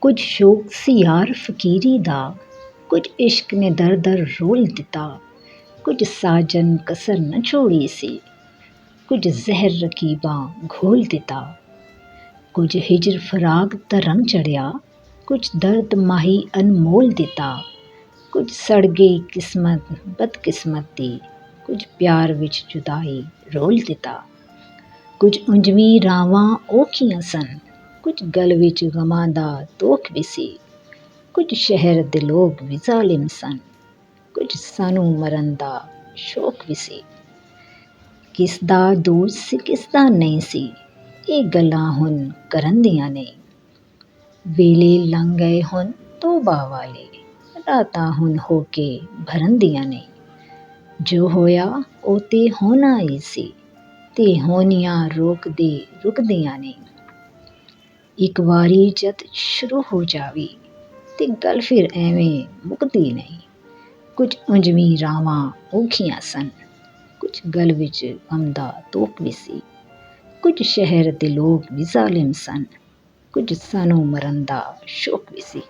ਕੁਝ ਸ਼ੌਕ ਸੀ ਯਾਰ ਫਕੀਰੀ ਦਾ, ਕੁਝ ਇਸ਼ਕ ਨੇ ਦਰ-ਦਰ ਰੋਲ ਦਿੱਤਾ। ਕੁਝ ਸਾਜਨ ਕਸਰ ਨਾ ਛੋੜੀ ਸੀ, ਕੁਝ ਜ਼ਹਿਰ ਰਕੀਬਾਂ ਘੋਲ ਦਿੱਤਾ। ਕੁਝ ਹਿਜਰ ਫਰਾਕ ਦਾ ਰੰਗ ਚੜ੍ਹਿਆ, ਕੁਝ ਦਰਦ ਮਾਹੀ ਅਨਮੋਲ ਦਿੱਤਾ। ਕੁਝ ਸੜ ਗਈ ਕਿਸਮਤ ਬਦਕਿਸਮਤ ਦੀ, ਕੁਝ ਪਿਆਰ ਵਿੱਚ ਜੁਦਾਈ ਰੋਲ ਦਿੱਤਾ। ਕੁਝ ਉਂਝਵੀਂ ਰਾਵਾਂ ਔਖੀਆਂ ਸਨ, ਕੁਝ ਗਲ ਵਿੱਚ ਗਮਾਂ ਦਾ ਤੋਖ ਵੀ ਸੀ। ਕੁਝ ਸ਼ਹਿਰ ਦੇ ਲੋਕ ਵੀ ਜ਼ਾਲਿਮ ਸਨ, ਕੁਝ ਸਾਨੂੰ ਮਰਨ ਦਾ ਸ਼ੌਕ ਵੀ ਸੀ। ਕਿਸ ਦਾ ਦੋਸਤ ਸੀ ਕਿਸ ਦਾ ਨਹੀਂ ਸੀ, ਇਹ ਗੱਲਾਂ ਹੁਣ ਕਰਨ ਦੀਆਂ ਨਹੀਂ। ਵੇਲੇ ਲੰਘ ਗਏ ਹੁਣ ਤੌਬਾ ਵਾਲੇ, ਰਾਤਾਂ ਹੁਣ ਹੋ ਕੇ ਭਰਨ ਦੀਆਂ ਨਹੀਂ। ਜੋ ਹੋਇਆ ਉਹ ਤੇ ਹੋਣਾ ਹੀ ਸੀ, ਤੇ ਹੋਣੀਆਂ ਰੁਕਦੀਆਂ ਨਹੀਂ। ਇੱਕ ਵਾਰੀ ਜਦ ਸ਼ੁਰੂ ਹੋ ਜਾਵੇ ਤੇ ਗੱਲ ਫਿਰ ਐਵੇਂ ਮੁੱਕਦੀ ਨਹੀਂ। ਕੁਝ ਉਂਝਵੀਂ ਰਾਵਾਂ ਔਖੀਆਂ ਸਨ, ਕੁਝ ਗਲ ਵਿੱਚ ਗਮ ਦਾ ਤੋਖ ਵੀ ਸੀ। ਕੁਝ ਸ਼ਹਿਰ ਦੇ ਲੋਕ ਵੀ ਜ਼ਾਲਿਮ ਸਨ, ਕੁਝ ਸਾਨੂੰ ਮਰਨ ਦਾ ਸ਼ੌਕ ਵੀ ਸੀ।